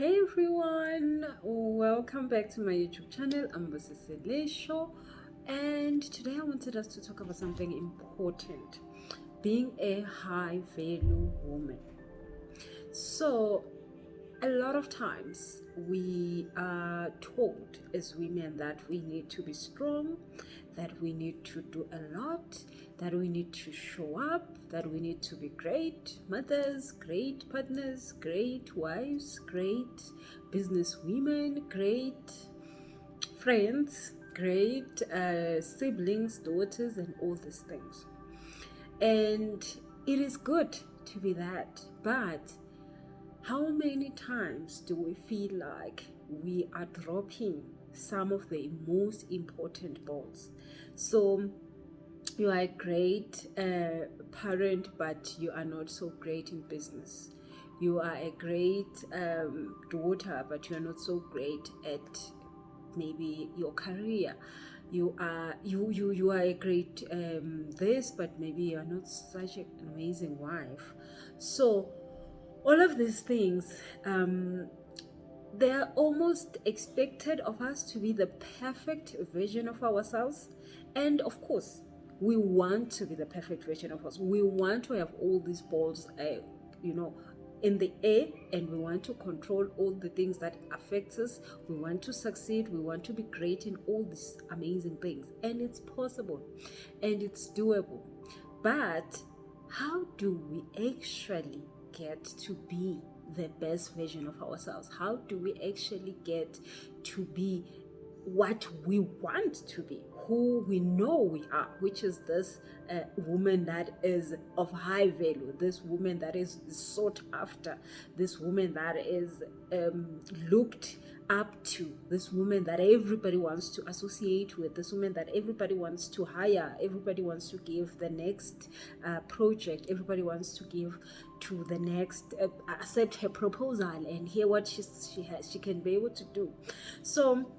Hey everyone, welcome back to my YouTube channel. I'm Busisile Show, and today I wanted us to talk about something important: being a high value woman. So, a lot of times we are told as women that we need to be strong, that we need to do a lot, that we need to show up, that we need to be great mothers, great partners, great wives, great business women, great friends, great siblings, daughters, and all these things. And it is good to be that, but how many times do we feel like we are dropping some of the most important balls? So you are a great parent, but you are not so great in business. You are a great daughter, but you are not so great at maybe your career. You are a great this, but maybe you are not such an amazing wife. So all of these things, they are almost expected of us to be the perfect version of ourselves. And of course, we want to be the perfect version of us. We want to have all these balls, you know, in the air, and we want to control all the things that affects us. We want to succeed. We want to be great in all these amazing things. And it's possible and it's doable. But how do we actually get to be the best version of ourselves? How do we actually get to be what we want to be, who we know we are, which is this woman that is of high value, this woman that is sought after, this woman that is looked up to, this woman that everybody wants to associate with, this woman that everybody wants to hire, everybody wants to give the next project, everybody wants to give to the next, accept her proposal and hear what she can be able to do. So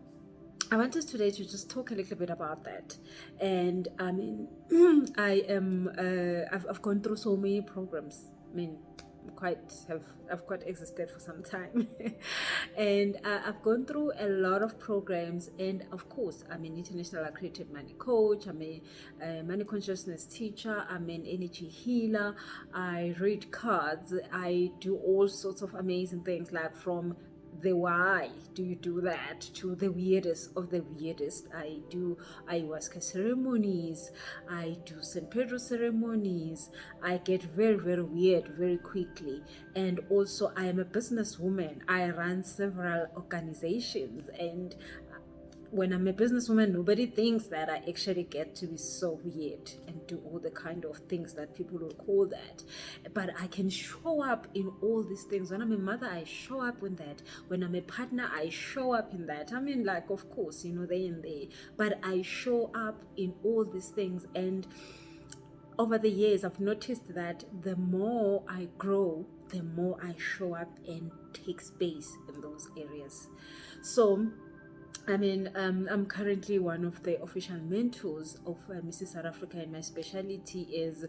I want us today to just talk a little bit about that. And I mean, I've gone through so many programs. I mean, I've quite existed for some time, and I've gone through a lot of programs. And of course, I'm an international accredited money coach. I'm a money consciousness teacher. I'm an energy healer. I read cards. I do all sorts of amazing things, like from the why do you do that to the weirdest of the weirdest. I do ayahuasca ceremonies, I do San Pedro ceremonies. I get very, very weird very quickly. And also, I am a businesswoman. I run several organizations, and when I'm a businesswoman, nobody thinks that I actually get to be so weird and do all the kind of things that people will call that. But I can show up in all these things. When I'm a mother, I show up in that. When I'm a partner, I show up in that. I mean, like, of course, they and they. But I show up in all these things. And over the years, I've noticed that the more I grow, the more I show up and take space in those areas. So I mean, I'm currently one of the official mentors of Mrs. South Africa, and my specialty is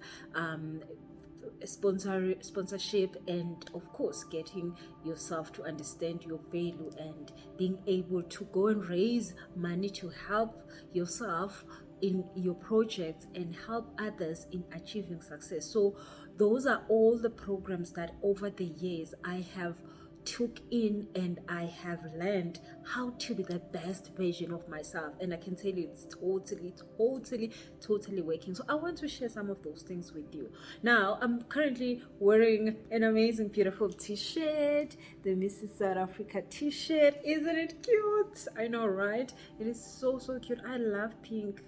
sponsorship, and of course getting yourself to understand your value and being able to go and raise money to help yourself in your projects and help others in achieving success. So those are all the programs that over the years I have took in, and I have learned how to be the best version of myself. And I can tell you it's totally working. So I want to share some of those things with you. Now, I'm currently wearing an amazing, beautiful t-shirt, the Mrs. South Africa t-shirt. Isn't it cute? I know, right? It is so cute. I love pink.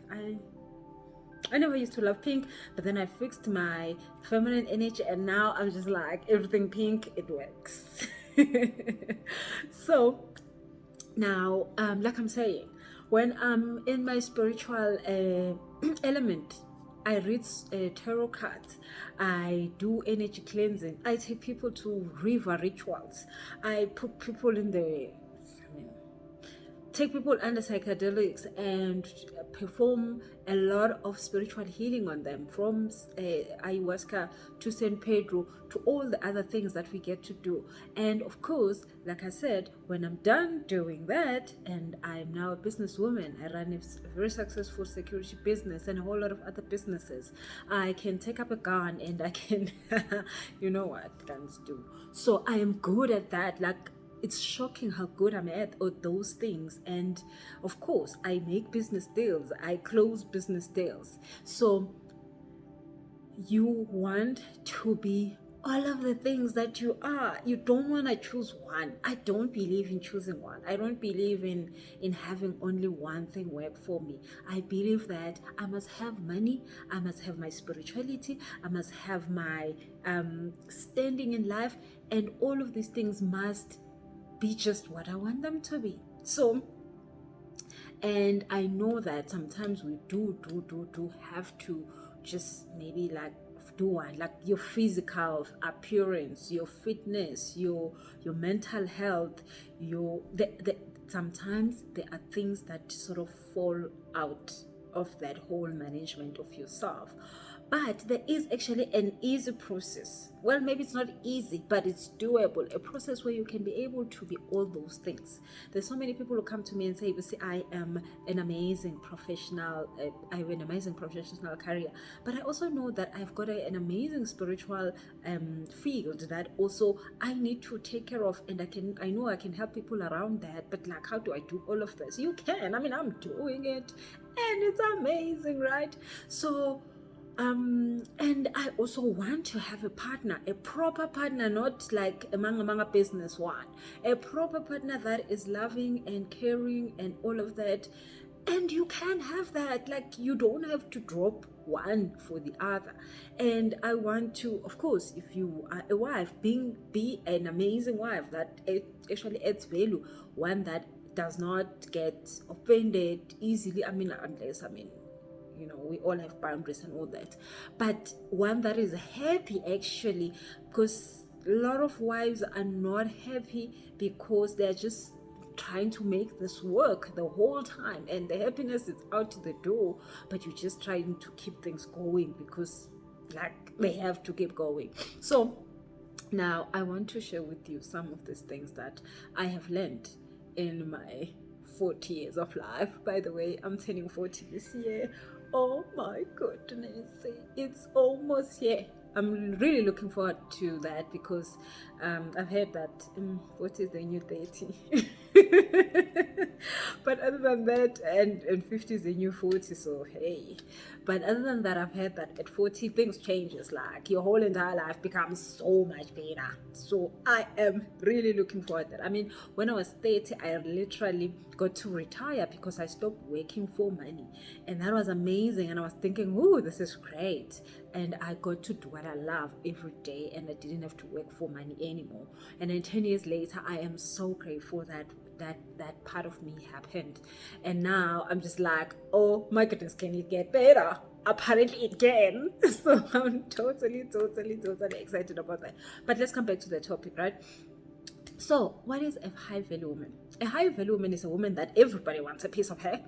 I never used to love pink, but then I fixed my feminine energy, and now I'm just like, everything pink, it works. So now, like I'm saying, when I'm in my spiritual element, I read tarot cards, I do energy cleansing, I take people to river rituals, I put people in the take people under psychedelics and perform a lot of spiritual healing on them, from ayahuasca to San Pedro to all the other things that we get to do. And of course, like I said, when I'm done doing that, and I'm now a businesswoman, I run a very successful security business and a whole lot of other businesses, I can take up a gun and I can you know what guns do. So I am good at that. Like, it's shocking how good I'm at all those things. And of course, I make business deals, I close business deals. So you want to be all of the things that you are. You don't want to choose one. I don't believe in choosing one. I don't believe in having only one thing work for me. I believe that I must have money, I must have my spirituality, I must have my standing in life, and all of these things must be just what I want them to be. So, and I know that sometimes we do have to just maybe like do one, like your physical appearance, your fitness, your mental health, sometimes there are things that sort of fall out of that whole management of yourself. But there is actually an easy process. Well, maybe it's not easy, but it's doable. A process where you can be able to be all those things. There's so many people who come to me and say, "You see, I am an amazing professional. I have an amazing professional career, but I also know that I've got an amazing spiritual field that also I need to take care of, and I know I can help people around that. But like, how do I do all of this? You can. I mean, I'm doing it, and it's amazing, right? So." And I also want to have a partner, a proper partner, not like a manga business one, a proper partner that is loving and caring and all of that. And you can have that. Like, you don't have to drop one for the other. And I want to, of course, if you are a wife, be an amazing wife that actually adds value, one that does not get offended easily. I mean, unless, we all have boundaries and all that, but one that is happy, actually, because a lot of wives are not happy because they're just trying to make this work the whole time, and the happiness is out the door, but you're just trying to keep things going because, like, they have to keep going. So now I want to share with you some of these things that I have learned in my 40 years of life. By the way, I'm turning 40 this year. Oh my goodness, it's almost here. I'm really looking forward to that because I've heard that 40 is the new 30. But other than that, and 50 is the new 40, so hey. But other than that, I've heard that at 40 things changes, like your whole entire life becomes so much better. So I am really looking forward to that. I mean, when I was 30, I literally got to retire because I stopped working for money, and that was amazing. And I was thinking, oh, this is great, and I got to do what I love every day, and I didn't have to work for money anymore. And then 10 years later, I am so grateful that part of me happened. And now I'm just like, oh my goodness, can it get better? Apparently it can. So I'm totally excited about that. But let's come back to the topic, right? So what is a high value woman? A high value woman is a woman that everybody wants a piece of her.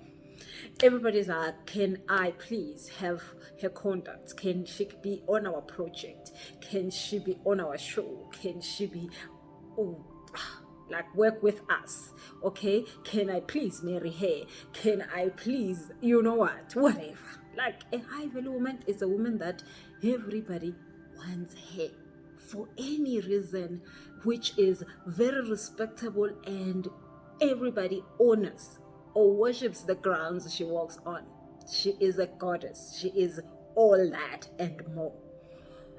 Everybody's like, can I please have her contact? Can she be on our project? Can she be on our show? Can she be like work with us? Okay, can I please marry her? Can I please, whatever. Like, a high value woman is a woman that everybody wants her for any reason, which is very respectable, and everybody honors or worships the grounds she walks on. She is a goddess. She is all that and more.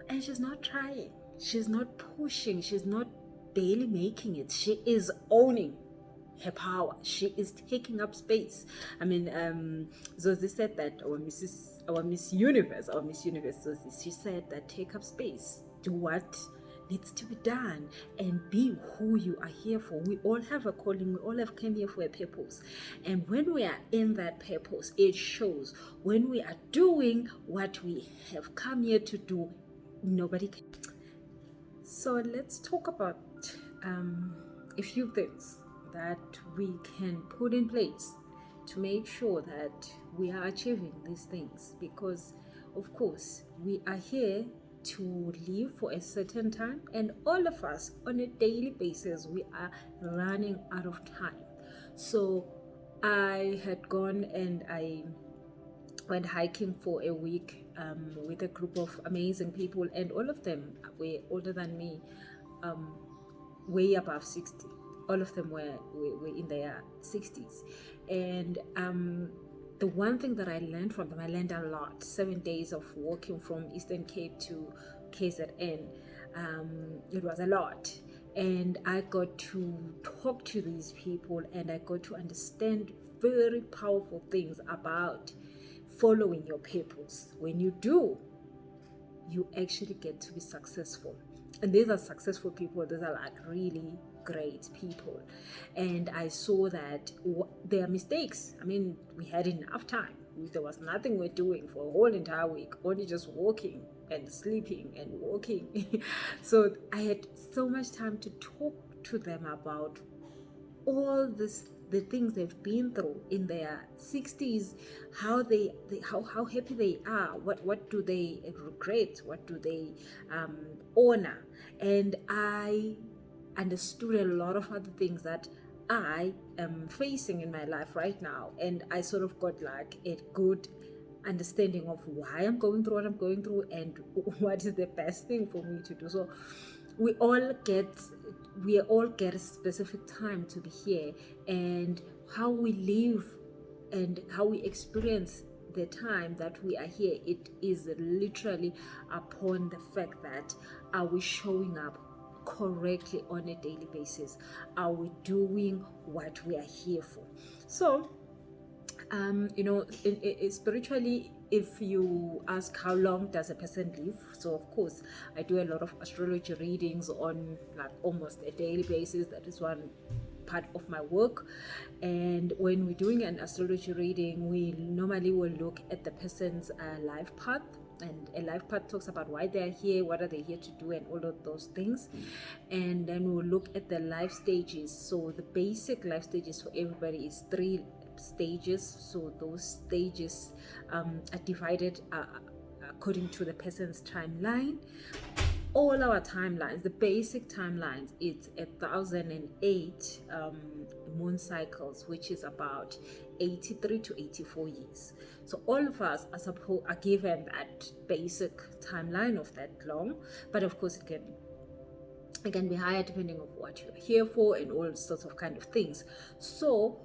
And she's not trying. She's not pushing. She's not barely making it. She is owning her power. She is taking up space. I mean, Zoe said that our Miss Universe, Zoe, she said that take up space, do what needs to be done, and be who you are here for. We all have a calling. We all have come here for a purpose, and when we are in that purpose, it shows. When we are doing what we have come here to do, nobody can. So let's talk about a few things that we can put in place to make sure that we are achieving these things, because of course we are here to live for a certain time, and all of us on a daily basis we are running out of time. So I had gone and I went hiking for a week with a group of amazing people, and all of them were older than me, way above 60. All of them were in their 60s. And the one thing that I learned from them, I learned a lot. 7 days of walking from Eastern Cape to KZN. It was a lot. And I got to talk to these people, and I got to understand very powerful things about following your purpose. When you do, you actually get to be successful. And these are successful people. These are like really great people. And I saw that there are mistakes. I mean, we had enough time. There was nothing we're doing for a whole entire week, only just walking and sleeping and walking. So I had so much time to talk to them about all the things they've been through in their 60s, how how happy they are, what do they regret, what do they honor. And I understood a lot of other things that I am facing in my life right now, and I sort of got like a good understanding of why I'm going through what I'm going through and what is the best thing for me to do. So we all get a specific time to be here, and how we live and how we experience the time that we are here, it is literally upon the fact that are we showing up correctly on a daily basis? Are we doing what we are here for? So spiritually, if you ask how long does a person live, so of course I do a lot of astrology readings on like almost a daily basis. That is one part of my work. And when we're doing an astrology reading, we normally will look at the person's life path, and a life path talks about why they're here, what are they here to do, and all of those things. And then we'll look at the life stages. So the basic life stages for everybody is 3 stages. So those stages are divided according to the person's timeline. All our timelines, the basic timelines, it's 1,008 moon cycles, which is about 83 to 84 years. So all of us are given that basic timeline of that long, but of course it can be higher depending on what you're here for and all sorts of kind of things. So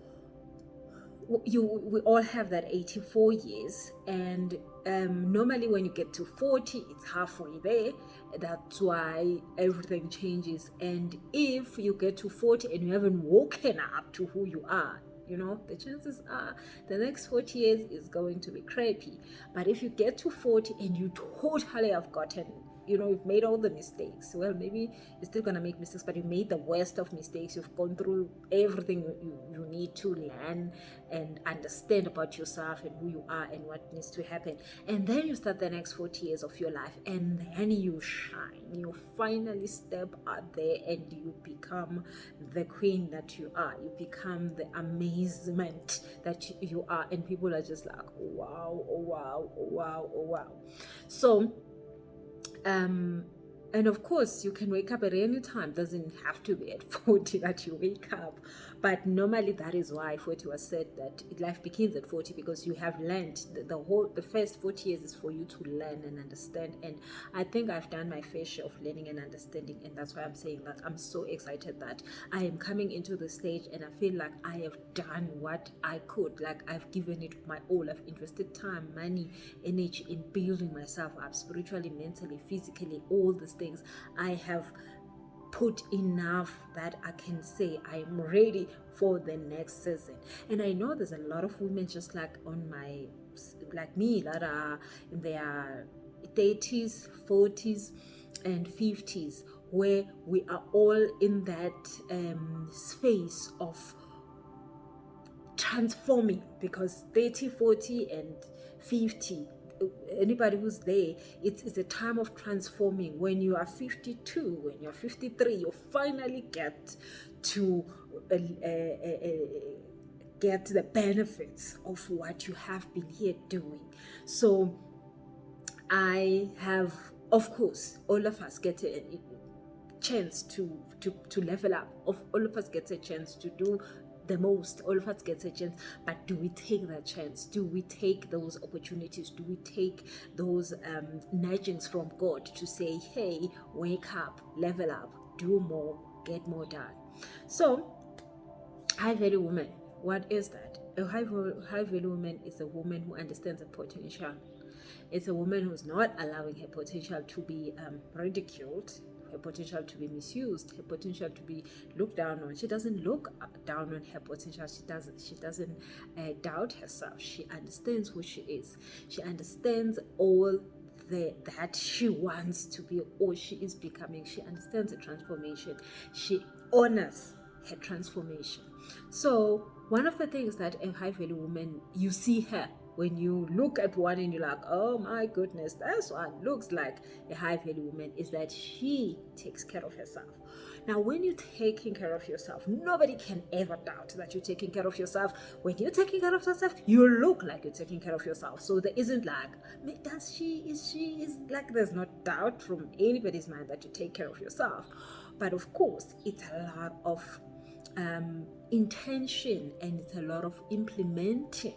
we all have that 84 years, and normally when you get to 40, it's halfway there. That's why everything changes. And if you get to 40 and you haven't woken up to who you are, the chances are the next 40 years is going to be crappy. But if you get to 40 and you totally have gotten, you've made all the mistakes. Well, maybe you're still gonna make mistakes, but you made the worst of mistakes. You've gone through everything you need to learn and understand about yourself and who you are and what needs to happen. And then you start the next 40 years of your life, and then you shine. You finally step out there and you become the queen that you are. You become the amazement that you are. And people are just like, oh, wow, oh, wow, oh, wow, oh, wow. So and of course you can wake up at any time. Doesn't have to be at 40 that you wake up, but normally that is why 40 was said that life begins at 40, because you have learned the first 40 years is for you to learn and understand. And I think I've done my fair share of learning and understanding, and that's why I'm saying that I'm so excited that I am coming into the stage, and I feel like I have done what I could. Like I've given it my all. I've invested time, money, energy in building myself up spiritually, mentally, physically, all these things. I have put enough that I can say I am ready for the next season. And I know there's a lot of women just like me that are in their 30s, 40s, and 50s, where we are all in that space of transforming, because 30, 40, and 50, anybody who's there, it's a time of transforming. When you are 52, when you're 53, you finally get to get the benefits of what you have been here doing. So I have, of course, all of us get a chance to level up. All of us get a chance to do the most. All of us get a chance, but do we take that chance? Do we take those opportunities? Do we take those nudgings from God to say, hey, wake up, level up, do more, get more done? So high value woman, what is that? A high value woman is a woman who understands her potential. It's a woman who's not allowing her potential to be ridiculed, her potential to be misused, her potential to be looked down on. She doesn't look down on her potential. She doesn't doubt herself. She understands who she is. She understands all that she wants to be or she is becoming. She understands the transformation. She honors her transformation. So one of the things that a high value woman, you see her when you look at one and you're like, oh my goodness, this one looks like a high value woman, is that she takes care of herself. Now, when you're taking care of yourself, nobody can ever doubt that you're taking care of yourself. When you're taking care of yourself, you look like you're taking care of yourself. So there isn't like, is like, there's no doubt from anybody's mind that you take care of yourself. But of course, it's a lot of intention, and it's a lot of implementing.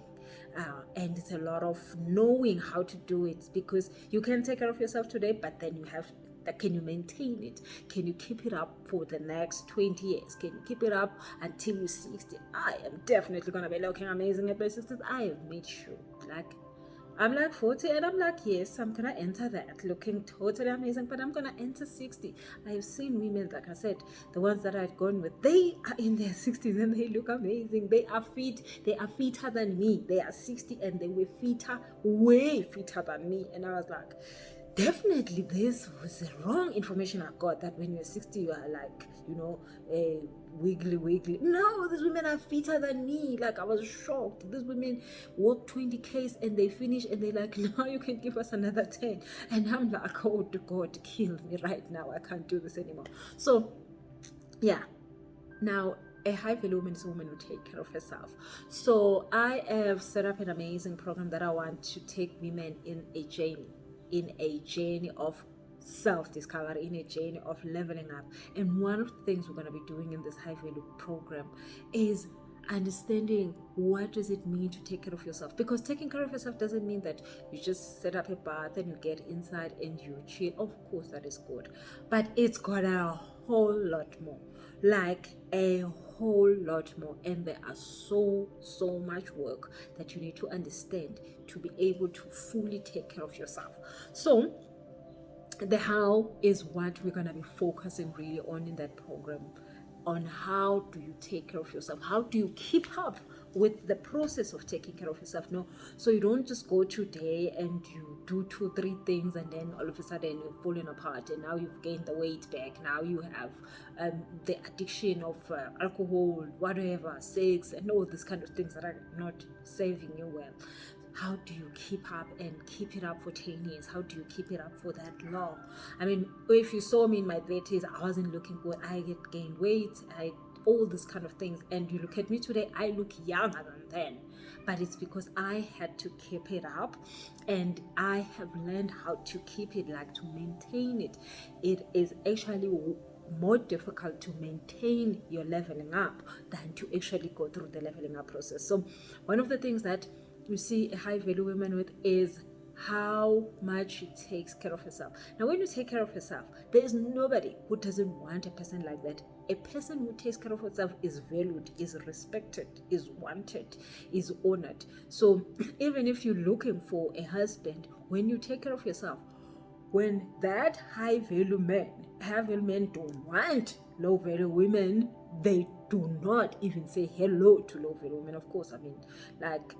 And it's a lot of knowing how to do it, because you can take care of yourself today, but then you have, can you maintain it? Can you keep it up for the next 20 years? Can you keep it up until you're 60? I am definitely going to be looking amazing at my 60s. I have made sure, like, I'm like 40 and I'm like, yes, I'm gonna enter that looking totally amazing, but I'm gonna enter 60. I've seen women, like I said, the ones that I've gone with, they are in their 60s and they look amazing. They are fit, they are fitter than me. They are 60 and they were fitter, way fitter than me. And I was like, definitely this was the wrong information I got, that when you're 60 you are like, wiggly. No, these women are fitter than me. Like, I was shocked. These women walk 20 Ks and they finish and they're like, now you can give us another 10. And I'm like, oh God, kill me right now. I can't do this anymore. So yeah, now a high value woman is a woman who takes care of herself. So I have set up an amazing program that I want to take women in a journey of self-discovery, in a journey of leveling up. And one of the things we're going to be doing in this high value program is understanding what does it mean to take care of yourself, because taking care of yourself doesn't mean that you just set up a bath and you get inside and you chill. Of course that is good, but it's got a whole lot more, like a whole lot more, and there are so much work that you need to understand to be able to fully take care of yourself. So the how is what we're going to be focusing really on in that program, on how do you take care of yourself, how do you keep up with the process of taking care of yourself. No, so you don't just go today and you do 2-3 things and then all of a sudden you're falling apart and now you've gained the weight back. Now you have the addiction of alcohol, whatever, sex, and all these kind of things that are not serving you well. How do you keep up and keep it up for 10 years? How do you keep it up for that long? I mean, if you saw me in my 30s, I wasn't looking good. I get gained weight, all these kind of things. And you look at me today, I look younger than then. But it's because I had to keep it up, and I have learned how to keep it, like to maintain it. It is actually more difficult to maintain your leveling up than to actually go through the leveling up process. So one of the things that you see a high value woman with is how much she takes care of herself. Now, when you take care of yourself, there is nobody who doesn't want a person like that. A person who takes care of herself is valued, is respected, is wanted, is honored. So even if you're looking for a husband, when you take care of yourself, when that high value men don't want low value women, they do not even say hello to low value women. Of course, I mean, like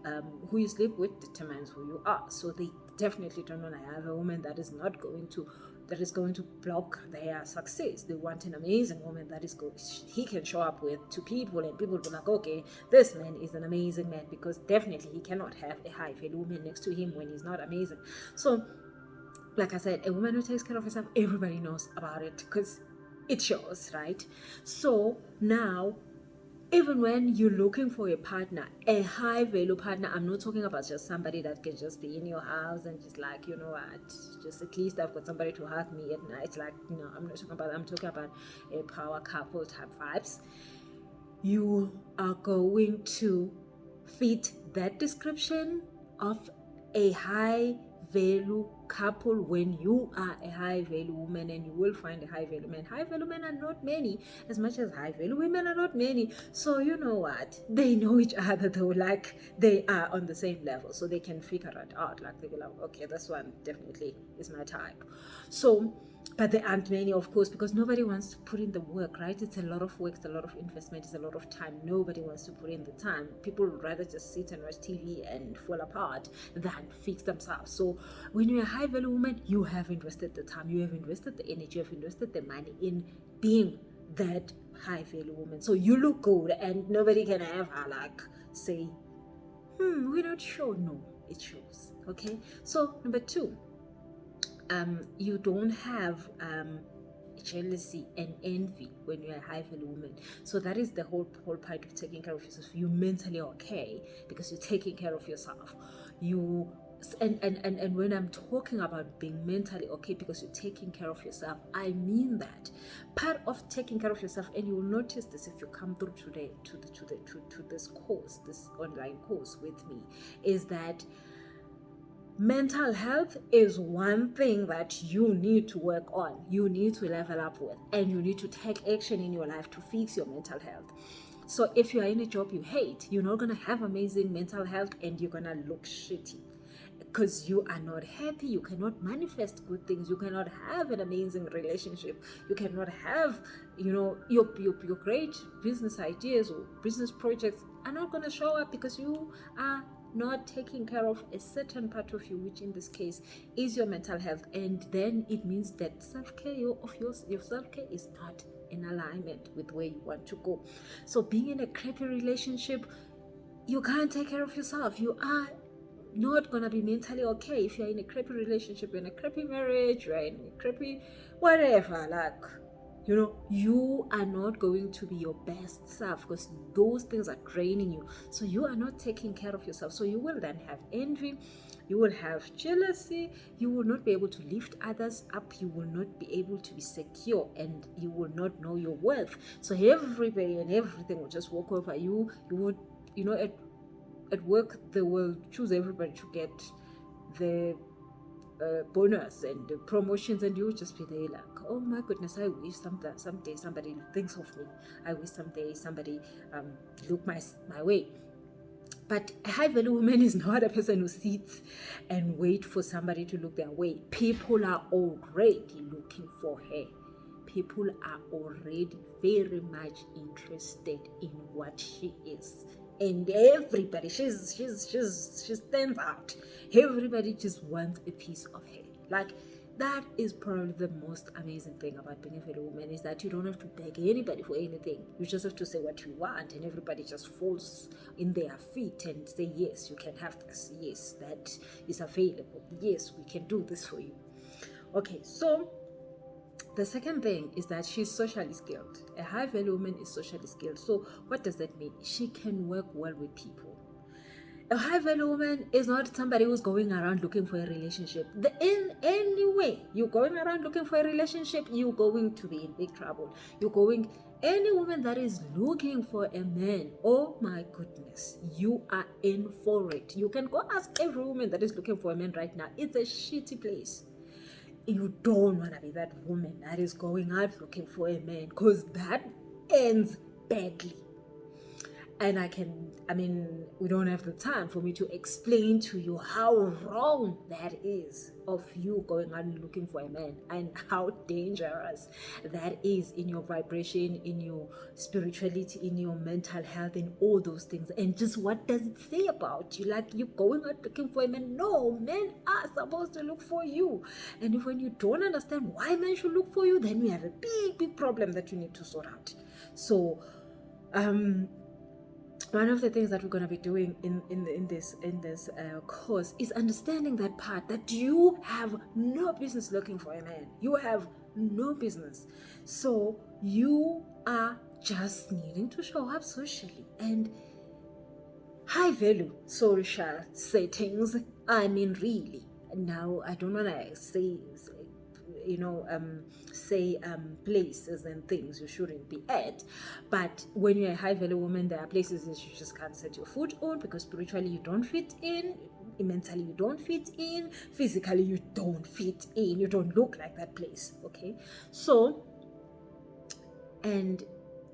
who you sleep with determines who you are. So they definitely don't want to have a woman that is going to block their success. They want an amazing woman that he can show up with to people, and people will be like, okay, this man is an amazing man, because definitely he cannot have a high value woman next to him when he's not amazing. So like I said, a woman who takes care of herself, everybody knows about it because it shows, right? So now even when you're looking for a partner, a high value partner, I'm not talking about just somebody that can just be in your house and just like, you know what, just at least I've got somebody to hug me at night. Like, I'm talking about a power couple type vibes. You are going to fit that description of a high value couple when you are a high value woman, and you will find a high value man. High value men are not many, as much as high value women are not many. So you know what, they know each other though, like they are on the same level, so they can figure it out. Like they be like, okay, this one definitely is my type. So but there aren't many, of course, because nobody wants to put in the work, right? It's a lot of work, it's a lot of investment, it's a lot of time. Nobody wants to put in the time. People would rather just sit and watch TV and fall apart than fix themselves. So when you're a high value woman, you have invested the time, you have invested the energy, you have invested the money in being that high value woman. So you look good, and nobody can ever like say, we're not sure. No, it shows. Okay. So number two, you don't have jealousy and envy when you're a high value woman. So that is the whole part of taking care of yourself. You're mentally okay because you're taking care of yourself. You and when I'm talking about being mentally okay because you're taking care of yourself, I mean that part of taking care of yourself, and you will notice this if you come through today to this course, this online course with me, is that mental health is one thing that you need to work on, you need to level up with, and you need to take action in your life to fix your mental health. So if you are in a job you hate, you're not going to have amazing mental health, and you're going to look shitty because you are not happy. You cannot manifest good things. You cannot have an amazing relationship. You cannot have, your great business ideas or business projects are not going to show up because you are not taking care of a certain part of you, which in this case is your mental health. And then it means that self-care of your self-care is not in alignment with where you want to go. So being in a crappy relationship, you can't take care of yourself. You are not gonna be mentally okay if you're in a crappy relationship, you're in a crappy marriage, you're in a crappy whatever, like, you are not going to be your best self because those things are draining you. So you are not taking care of yourself. So you will then have envy, you will have jealousy, you will not be able to lift others up, you will not be able to be secure, and you will not know your worth. So everybody and everything will just walk over you. You would, at work they will choose everybody to get the bonus and the promotions, and you just be there like, oh my goodness, I wish someday somebody thinks of me. I wish someday somebody look my way. But a high value woman is not a person who sits and wait for somebody to look their way. People are already looking for her. People are already very much interested in what she is. And everybody, she stands out. Everybody just wants a piece of her. Like, that is probably the most amazing thing about being a fellow woman, is that you don't have to beg anybody for anything. You just have to say what you want, and everybody just falls in their feet and say, yes, you can have this. Yes, that is available. Yes, we can do this for you. Okay, so the second thing is that she's socially skilled. A high value woman is socially skilled. So what does that mean? She can work well with people. A high value woman is not somebody who's going around looking for a relationship. In any way you're going around looking for a relationship, you're going to be in big trouble. Any woman that is looking for a man, oh my goodness, you are in for it. You can go ask every woman that is looking for a man right now. It's a shitty place. You don't want to be that woman that is going out looking for a man, because that ends badly. And we don't have the time for me to explain to you how wrong that is of you going out and looking for a man, and how dangerous that is in your vibration, in your spirituality, in your mental health, and all those things. And just what does it say about you? Like, you're going out looking for a man. No, men are supposed to look for you. And if when you don't understand why men should look for you, then we have a big problem that you need to sort out. So one of the things that we're going to be doing in this course is understanding that part, that you have no business looking for a man. You have no business. So you are just needing to show up socially. And high value social settings, I mean, really, now I don't want to say places and things you shouldn't be at, but when you're a high value woman, there are places that you just can't set your foot on because spiritually you don't fit in, mentally you don't fit in, physically you don't fit in, you don't look like that place. Okay, so, and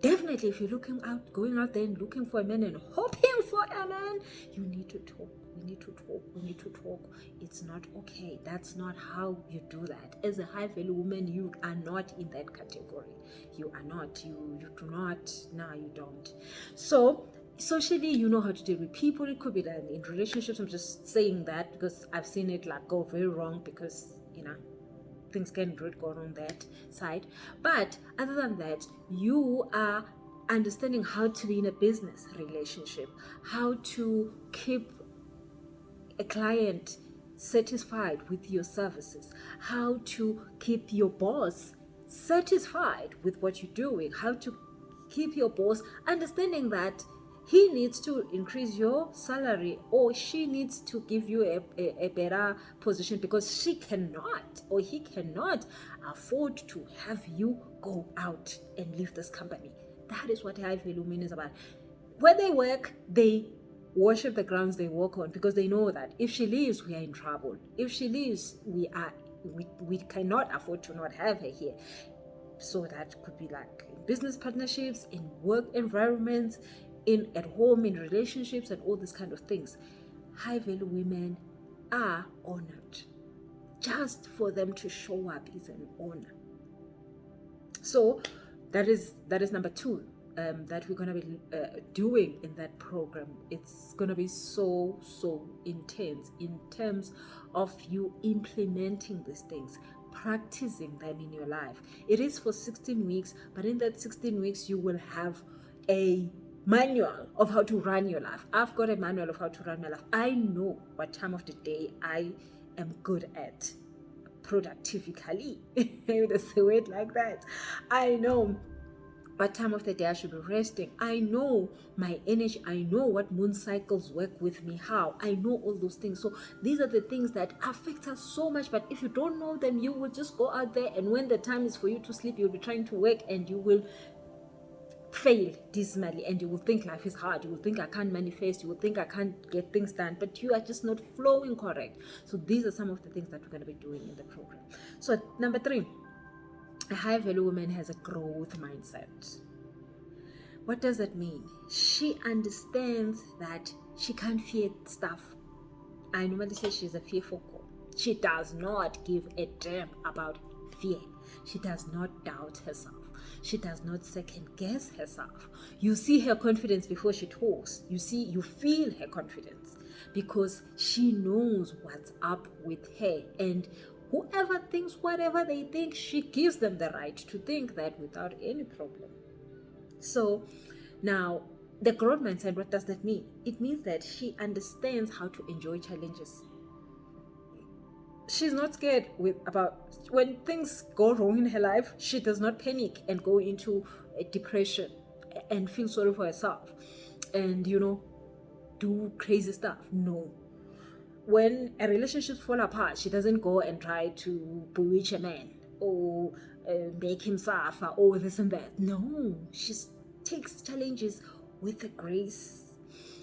definitely, if you're going out there and looking for a man and hoping for a man, you need to talk. We need to talk. It's not okay. That's not how you do that. As a high value woman, you are not in that category. You are not. You do not. No, you don't. So, socially, you know how to deal with people. It could be that in relationships. I'm just saying that because I've seen it like go very wrong because, things can go on that side. But other than that, you are understanding how to be in a business relationship, how to keep a client satisfied with your services, how to keep your boss satisfied with what you're doing, how to keep your boss understanding that he needs to increase your salary or she needs to give you a better position because she cannot or he cannot afford to have you go out and leave this company. That is what high value women is about. Where they work, they worship the grounds they walk on because they know that if she leaves, we are in trouble. If she leaves, we cannot afford to not have her here. So that could be like in business partnerships, in work environments, at home, in relationships, and all these kind of things. High value women are honored. Just for them to show up is an honor. So that is number 2 that we're going to be doing in that program. It's going to be so intense in terms of you implementing these things, practicing them in your life. It is for 16 weeks, but in that 16 weeks you will have a manual of how to run your life. I've got a manual of how to run my life. I know what time of the day I am good at productively. Let's say it like that. I know what time of the day I should be resting. I know my energy. I know what moon cycles work with me, how. I know all those things. So these are the things that affect us so much. But if you don't know them, you will just go out there, and when the time is for you to sleep, you'll be trying to work and you will fail dismally, and you will think life is hard. You will think I can't manifest. You will think I can't get things done, but you are just not flowing correct. So these are some of the things that we're going to be doing in the program. So number 3, a high value woman has a growth mindset. What does that mean? She understands that she can't fear stuff. I normally say she's a fearful girl. She does not give a damn about fear. She does not doubt herself. She does not second guess herself. You see her confidence before she talks. You feel her confidence because she knows what's up with her. And whoever thinks whatever they think, she gives them the right to think that without any problem. So now, the growth mindset, what does that mean? It means that she understands how to enjoy challenges. She's not scared about when things go wrong in her life. She does not panic and go into a depression and feel sorry for herself and do crazy stuff. No. When a relationship fall apart, she doesn't go and try to bewitch a man or make him suffer or this and that. No, she takes challenges with a grace.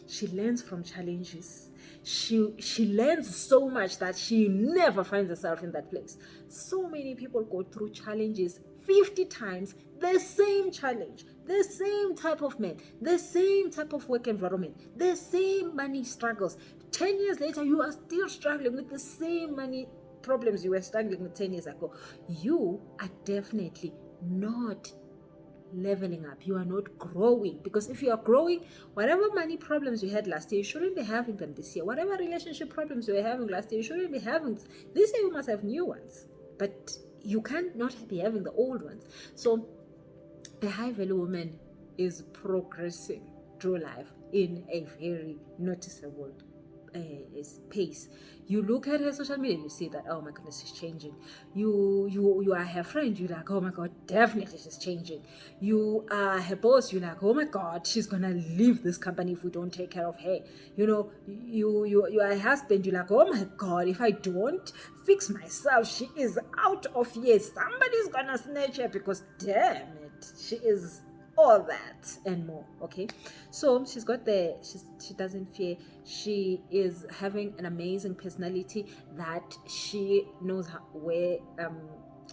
She learns from challenges. She learns so much that she never finds herself in that place. So many people go through challenges 50 times, the same challenge, the same type of man, the same type of work environment, the same money struggles. 10 years later, you are still struggling with the same money problems you were struggling with 10 years ago. You are definitely not leveling up. You are not growing, because if you are growing, whatever money problems you had last year, you shouldn't be having them this year. Whatever relationship problems you were having last year, you shouldn't be having this year. You must have new ones, but you can't not be having the old ones. So a high value woman is progressing through life in a very noticeable pace. You look at her social media, you see that, oh my goodness, she's changing. You are her friend, you're like, oh my god, definitely she's changing. You are her boss, you're like, oh my god, she's gonna leave this company if we don't take care of her. You are her husband, you're like, oh my god, if I don't fix myself, she is out of here. Somebody's gonna snatch her, because damn it, she is all that and more. Okay, so she doesn't fear. She is having an amazing personality that she knows where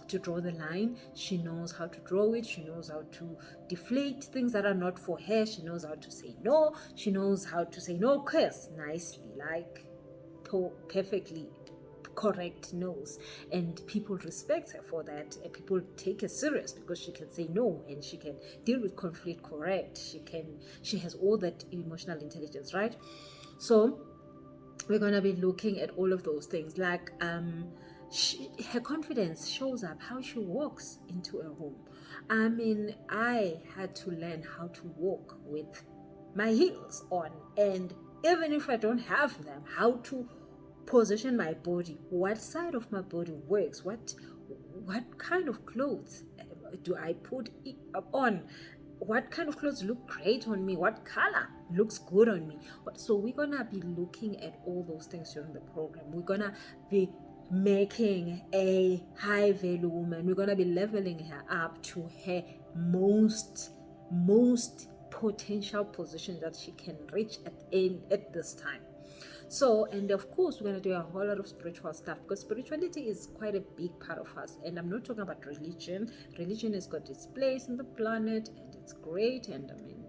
to draw the line. She knows how to draw it. She knows how to deflate things that are not for her. She knows how to say no. She knows how to say no, curse nicely, like perfectly correct no's, and people respect her for that, and people take her serious because she can say no and she can deal with conflict correct. She has all that emotional intelligence, right? So we're gonna be looking at all of those things, like her confidence shows up how she walks into a room. I mean, I had to learn how to walk with my heels on, and even if I don't have them, how to position my body, what side of my body works, what kind of clothes do I put on, what kind of clothes look great on me, what color looks good on me. So we're gonna be looking at all those things during the program. We're gonna be making a high value woman. We're gonna be leveling her up to her most potential position that she can reach at this time. So, and of course, we're going to do a whole lot of spiritual stuff, because spirituality is quite a big part of us. And I'm not talking about religion. Religion has got its place in the planet, and it's great. And I mean,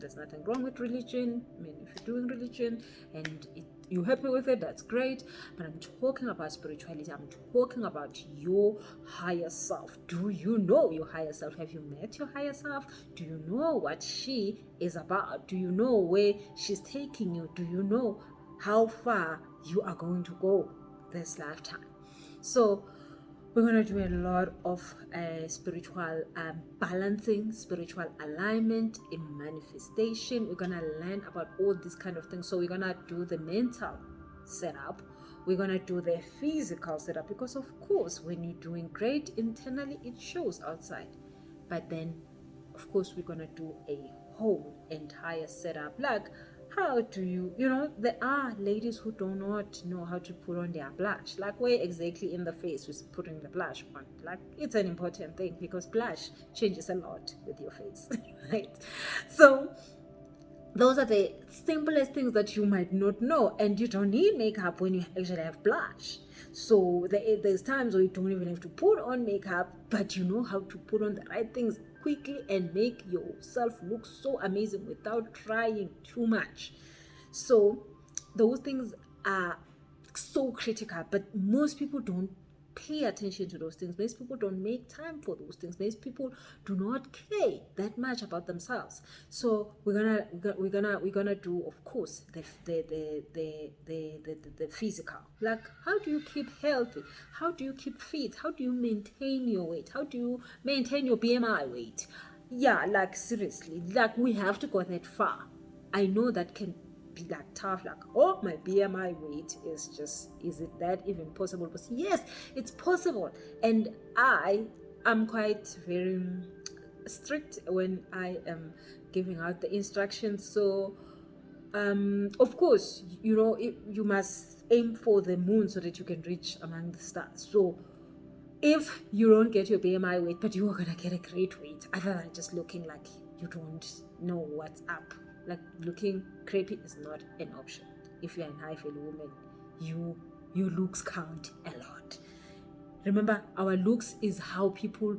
there's nothing wrong with religion. I mean, if you're doing religion and you're happy with it, that's great. But I'm talking about spirituality. I'm talking about your higher self. Do you know your higher self? Have you met your higher self? Do you know what she is about? Do you know where she's taking you? Do you know how far you are going to go this lifetime? So we're going to do a lot of spiritual balancing, spiritual alignment, in manifestation. We're going to learn about all these kind of things. So we're going to do the mental setup. We're going to do the physical setup, because of course, when you're doing great internally, it shows outside. But then, of course, we're going to do a whole entire setup. Like, how do you there are ladies who do not know how to put on their blush. Like, where exactly in the face is putting the blush on? Like, it's an important thing, because blush changes a lot with your face. Right? So those are the simplest things that you might not know, and you don't need makeup when you actually have blush. So there's times where you don't even have to put on makeup, but you know how to put on the right things quickly and make yourself look so amazing without trying too much. So those things are so critical, but most people don't pay attention to those things. Most people don't make time for those things. Most people do not care that much about themselves. So we're gonna do, of course, the physical. Like, how do you keep healthy? How do you keep fit? How do you maintain your weight? How do you maintain your BMI weight? Yeah, like, seriously, like, we have to go that far. I know that can be like tough, like, oh, my BMI weight is it that even possible? But yes, it's possible. And I am quite very strict when I am giving out the instructions. So of course, you must aim for the moon so that you can reach among the stars. So if you don't get your BMI weight, but you are gonna get a great weight, other than just looking like you don't know what's up. Like, looking crappy is not an option. If you're a high value woman, your looks count a lot. Remember, our looks is how people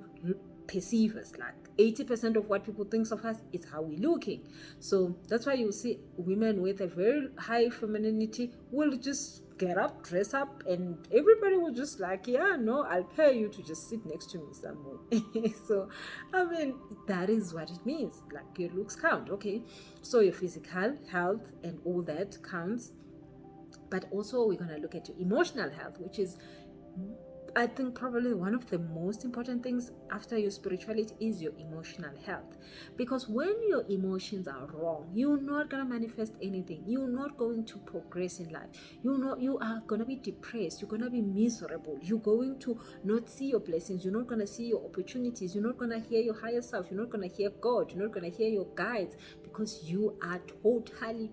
perceive us. Like, 80% of what people think of us is how we're looking. So that's why you see women with a very high femininity will just get up, dress up, and everybody will just like, yeah, no, I'll pay you to just sit next to me somewhere. So, I mean, that is what it means. Like, your looks count, okay? So your physical health and all that counts. But also, we're going to look at your emotional health, which is I think probably one of the most important things after your spirituality is your emotional health. Because when your emotions are wrong, you're not gonna manifest anything. You're not going to progress in life. You are gonna be depressed. You're gonna be miserable. You're going to not see your blessings. You're not gonna see your opportunities. You're not gonna hear your higher self. You're not gonna hear God. You're not gonna hear your guides because you are totally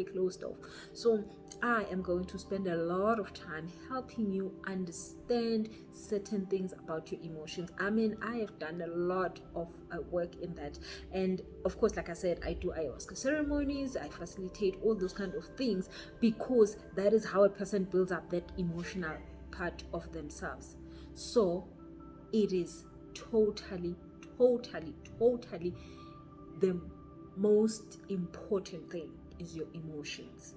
closed off. So I am going to spend a lot of time helping you understand certain things about your emotions. I mean, I have done a lot of work in that. And of course, like I said, I do ayahuasca ceremonies, I facilitate all those kind of things because that is how a person builds up that emotional part of themselves. So it is totally the most important thing is your emotions.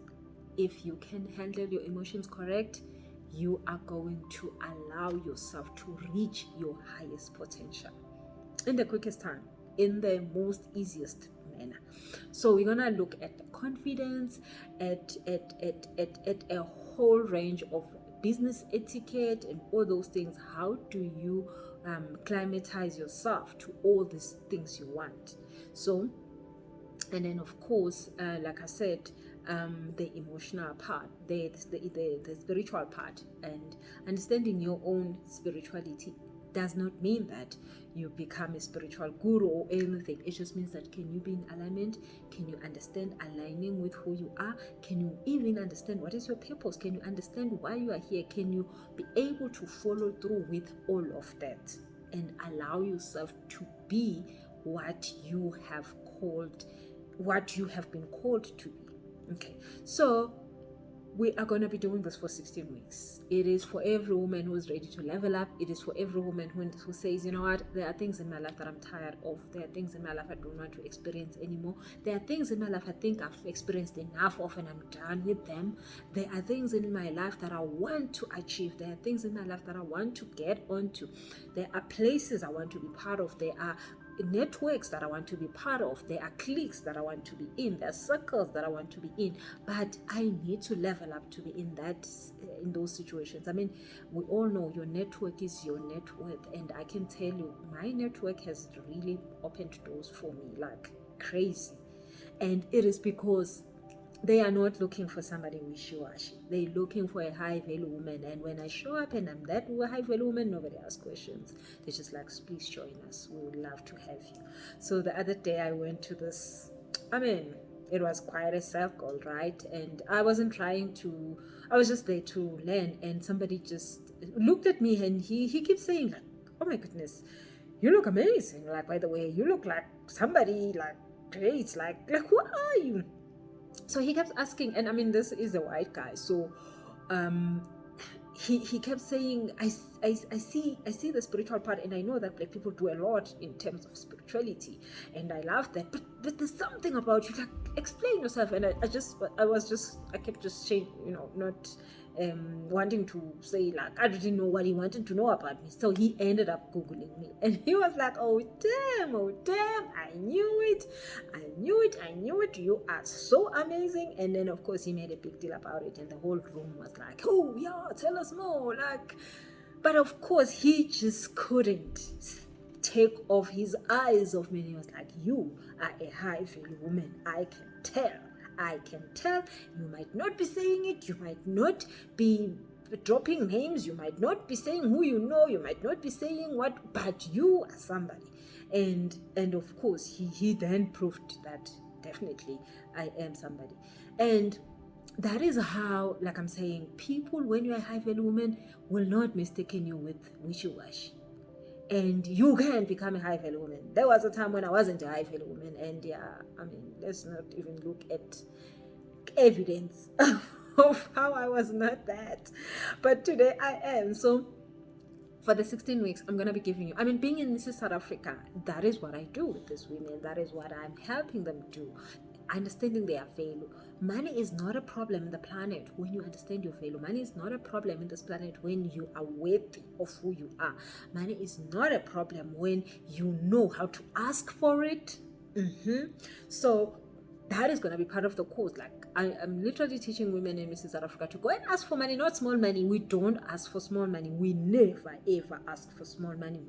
If you can handle your emotions correct, you are going to allow yourself to reach your highest potential in the quickest time, in the most easiest manner. So we're gonna look at the confidence, at a whole range of business etiquette and all those things. How do you climatize yourself to all these things you want? So, and then of course, like I said, the emotional part, the spiritual part, and understanding your own spirituality does not mean that you become a spiritual guru or anything. It just means that can you be in alignment? Can you understand aligning with who you are? Can you even understand what is your purpose? Can you understand why you are here? Can you be able to follow through with all of that and allow yourself to be what you have been called to be? Okay, so we are going to be doing this for 16 weeks. It is for every woman who is ready to level up. It is for every woman who says, you know what, there are things in my life that I'm tired of. There are things in my life I don't want to experience anymore. There are things in my life I think I've experienced enough of and I'm done with them. There are things in my life that I want to achieve. There are things in my life that I want to get onto. There are places I want to be part of. There are networks that I want to be part of. There are cliques that I want to be in. There are circles that I want to be in. But I need to level up to be in those situations. I mean, we all know your network is your net worth, and I can tell you, my network has really opened doors for me like crazy, and it is because they are not looking for somebody wishy-washy. They're looking for a high-value woman. And when I show up and I'm that high-value woman, nobody asks questions. They're just like, please join us. We would love to have you. So the other day I went to this, it was quite a circle, right? And I wasn't trying to, I was just there to learn. And somebody just looked at me and he keeps saying, like, oh my goodness, you look amazing. Like, by the way, you look like somebody like great. Like who are you? So he kept asking, and I mean, this is a white guy, so he kept saying, I see the spiritual part, and I know that black people do a lot in terms of spirituality, and I love that, but there's something about you, like, explain yourself. And I kept just saying, not wanting to say, like, I didn't know what he wanted to know about me. So he ended up Googling me, and he was like, oh damn, I knew it, you are so amazing. And then of course he made a big deal about it, and the whole room was like, oh yeah, tell us more. Like, but of course he just couldn't take off his eyes off me. He was like, you are a high value woman. I can tell. You might not be saying it, you might not be dropping names, you might not be saying who you know, you might not be saying what, but you are somebody. And of course he then proved that definitely I am somebody. And that is how, like I'm saying, people, when you're a high value woman, will not mistaken you with wishy-washy. And you can become a high value woman. There was a time when I wasn't a high value woman, and let's not even look at evidence of how I was not that. But today I am. So for the 16 weeks, I'm going to be giving you, being in Mrs. South Africa, that is what I do with these women. That is what I'm helping them do. Understanding their value. Money is not a problem in the planet when you understand your value. Money is not a problem in this planet when you are worthy of who you are. Money is not a problem when you know how to ask for it. So that is going to be part of the course. Like I'm literally teaching women in Mrs. South Africa to go and ask for money, not small money. We don't ask for small money. We never ever ask for small money.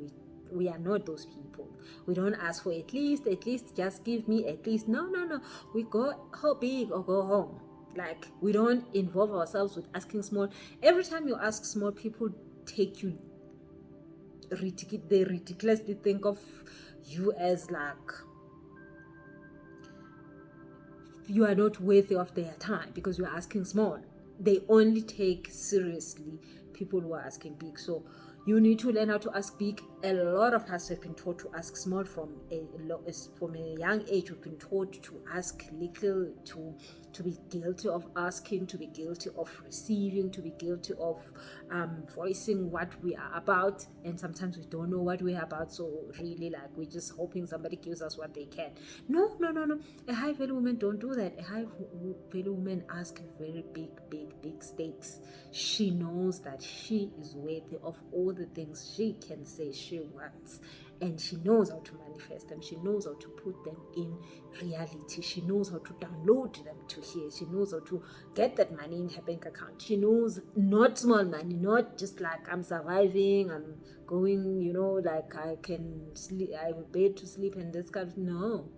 We are not those people. We don't ask for at least just give me at least. No. We go how big or go home. Like we don't involve ourselves with asking small. Every time you ask small, people take you they ridiculously think of you as like you are not worthy of their time because you are asking small. They only take seriously people who are asking big. So you need to learn how to ask big. A lot of us have been taught to ask small from a young age. We've been taught to ask little, to be guilty of asking, to be guilty of receiving, to be guilty of voicing what we are about. And sometimes we don't know what we are about. So really, like, we're just hoping somebody gives us what they can. No. A high value woman don't do that. A high value woman asks very big stakes. She knows that she is worthy of all the things she can say she wants, and she knows how to manifest them. She knows how to put them in reality. She knows how to download them to here. She knows how to get that money in her bank account. She knows not small money, not just like I'm surviving, I'm going, like I can sleep, I have a bed to sleep and this kind of, no,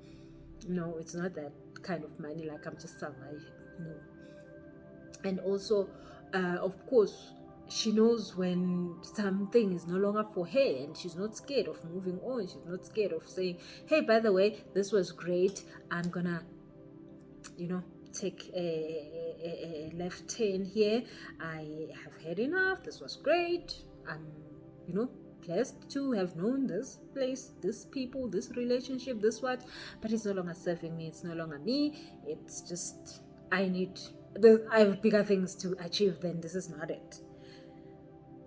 it's not that kind of money, like I'm just surviving. No. And also, of course, she knows when something is no longer for her, and she's not scared of moving on. She's not scared of saying, hey, by the way, this was great. I'm gonna, take a left turn here. I have had enough. This was great. I'm, blessed to have known this place, this people, this relationship, this what, but it's no longer serving me. It's no longer me. It's just, I have bigger things to achieve than this is not it.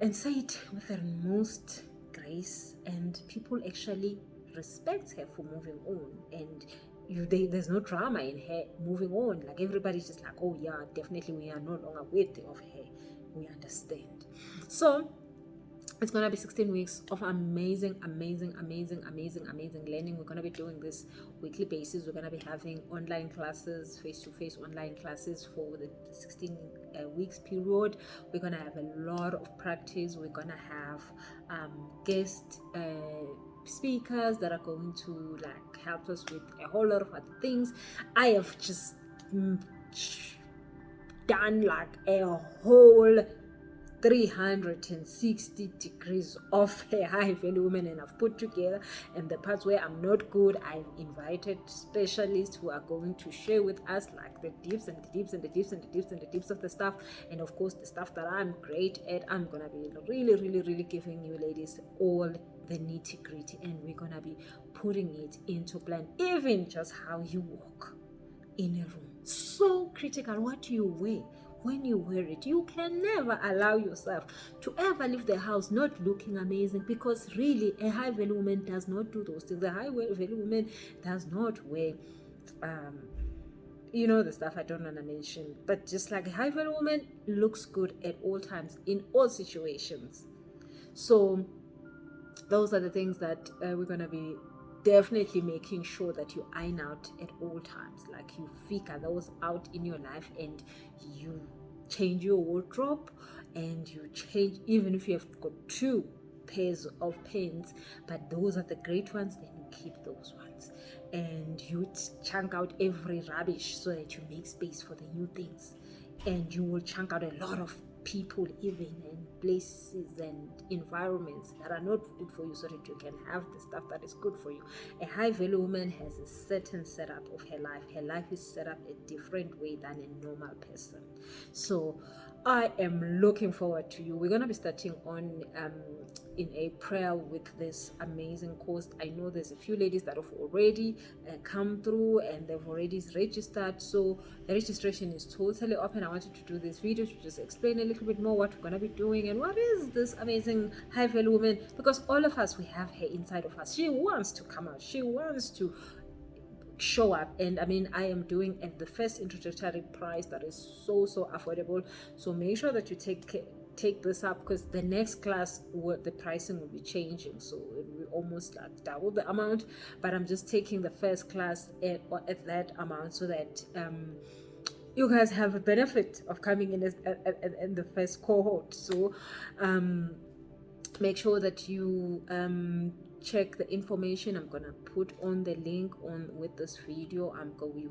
And say it with the most grace, and people actually respect her for moving on, and there's no drama in her moving on. Like, everybody's just like, oh yeah, definitely we are no longer worthy of her. We understand. So it's going to be 16 weeks of amazing learning. We're going to be doing this weekly basis. We're going to be having online classes, face-to-face online classes for the 16 weeks period. We're going to have a lot of practice. We're going to have guest speakers that are going to like help us with a whole lot of other things. I have just done like a whole 360 degrees of a high value woman, and I've put together, and the parts where I'm not good, I've invited specialists who are going to share with us like the dips and the dips and the dips and the dips and the dips of the stuff. And of course, the stuff that I'm great at, I'm gonna be really giving you ladies all the nitty gritty, and we're gonna be putting it into plan. Even just how you walk in a room, so critical. What do you wear? When you wear it, you can never allow yourself to ever leave the house not looking amazing, because really a high value woman does not do those things. A high value woman does not wear the stuff I don't want to mention, but just like a high value woman looks good at all times in all situations. So those are the things that we're going to be definitely making sure that you iron out at all times. Like, you figure those out in your life, and you change your wardrobe, and you change, even if you have got 2 pairs of pants, but those are the great ones, then you keep those ones, and you chunk out every rubbish so that you make space for the new things. And you will chunk out a lot of people, even, and places and environments that are not good for you, so that you can have the stuff that is good for you. A high value woman has a certain setup of her life. Her life is set up a different way than a normal person. So I am looking forward to you. We're going to be starting on in April with this amazing course. I know there's a few ladies that have already come through, and they've already registered. So the registration is totally open. I wanted to do this video to just explain a little bit more what we're going to be doing and what is this amazing high value woman, because all of us, we have her inside of us. She wants to come out. She wants to show up. And I mean, I am doing at the first introductory price that is so affordable. So make sure that you take take this up because the next class the pricing will be changing, so it will be almost like double the amount, but I'm just taking the first class at that amount so that you guys have a benefit of coming in in the first cohort. So make sure that you check the information I'm gonna put on the link on with this video. You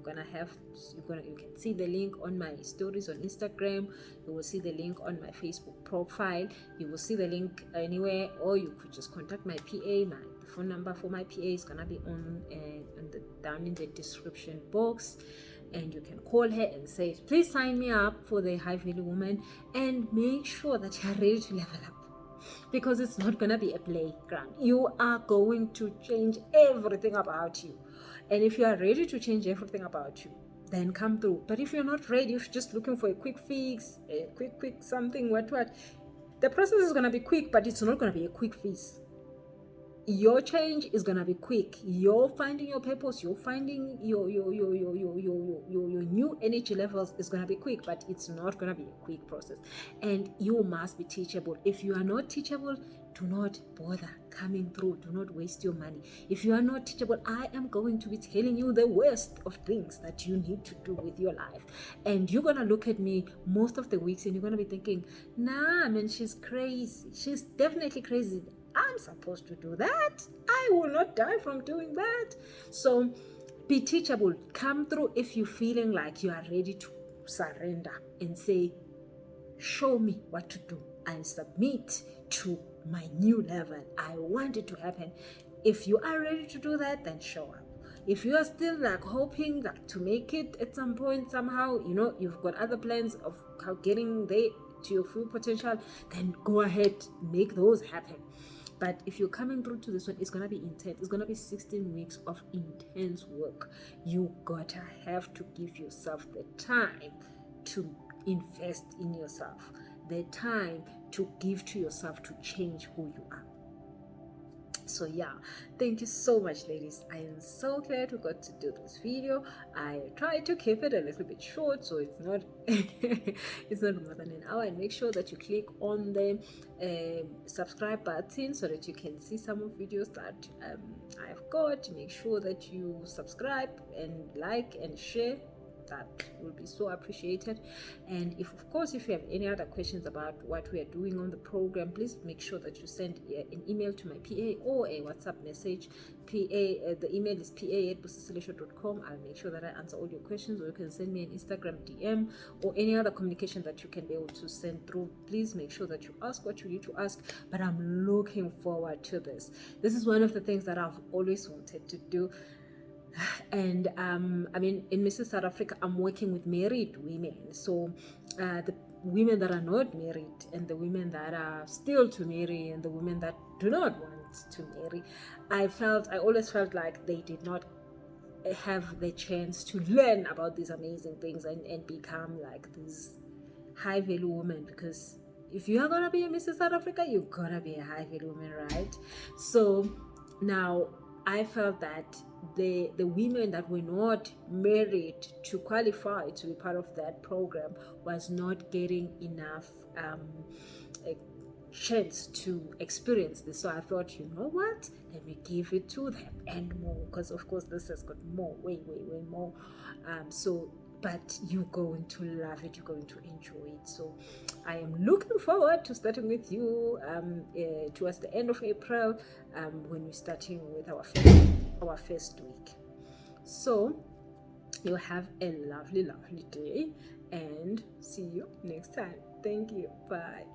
can see the link on my stories on Instagram. You will see the link on my Facebook profile. You will see the link anywhere, or you could just contact my PA. The phone number for my PA is gonna be down in the description box, and you can call her and say, please sign me up for the High Value Woman, and make sure that you're ready to level up, because it's not going to be a playground. You are going to change everything about you, and if you are ready to change everything about you, then come through. But if you're not ready, if you're just looking for a quick fix, a quick something, what the process is going to be quick, but it's not going to be a quick fix. Your change is gonna be quick. You're finding your purpose, you're finding your new energy levels is gonna be quick, but it's not gonna be a quick process. And you must be teachable. If you are not teachable, do not bother coming through. Do not waste your money. If you are not teachable, I am going to be telling you the worst of things that you need to do with your life. And you're gonna look at me most of the weeks and you're gonna be thinking, nah, man, she's crazy. She's definitely crazy. I'm supposed to do that. I will not die from doing that. So be teachable. Come through if you're feeling like you are ready to surrender and say, show me what to do. I submit to my new level. I want it to happen. If you are ready to do that, then show up. If you are still like hoping like to make it at some point somehow, you've got other plans of how getting there to your full potential, then go ahead, make those happen. But if you're coming through to this one, it's gonna be intense. It's gonna be 16 weeks of intense work. You gotta have to give yourself the time to invest in yourself, the time to give to yourself to change who you are. So yeah, thank you so much, ladies. I am so glad we got to do this video. I tried to keep it a little bit short, so it's not it's not more than an hour. And make sure that you click on the subscribe button so that you can see some of videos that I've got. Make sure that you subscribe and like and share. That will be so appreciated. And if you have any other questions about what we are doing on the program, please make sure that you send an email to my PA or a WhatsApp message. The email is pa@busisileisho.com. I'll make sure that I answer all your questions, or you can send me an Instagram DM or any other communication that you can be able to send through. Please make sure that you ask what you need to ask, but I'm looking forward to this. This is one of the things that I've always wanted to do. And in Mrs. South Africa, I'm working with married women. So the women that are not married, and the women that are still to marry, and the women that do not want to marry, I always felt like they did not have the chance to learn about these amazing things and become like these high value women. Because if you are gonna be a Mrs. South Africa, you're gonna be a high value woman, right? So now I felt that the women that were not married to qualify to be part of that program was not getting enough a chance to experience this. So I thought, you know what, let me give it to them and more, because of course this has got more, way more. But you're going to love it, you're going to enjoy it. So I am looking forward to starting with you towards the end of April, when we're starting with our first week. So you have a lovely day, and see you next time. Thank you. Bye.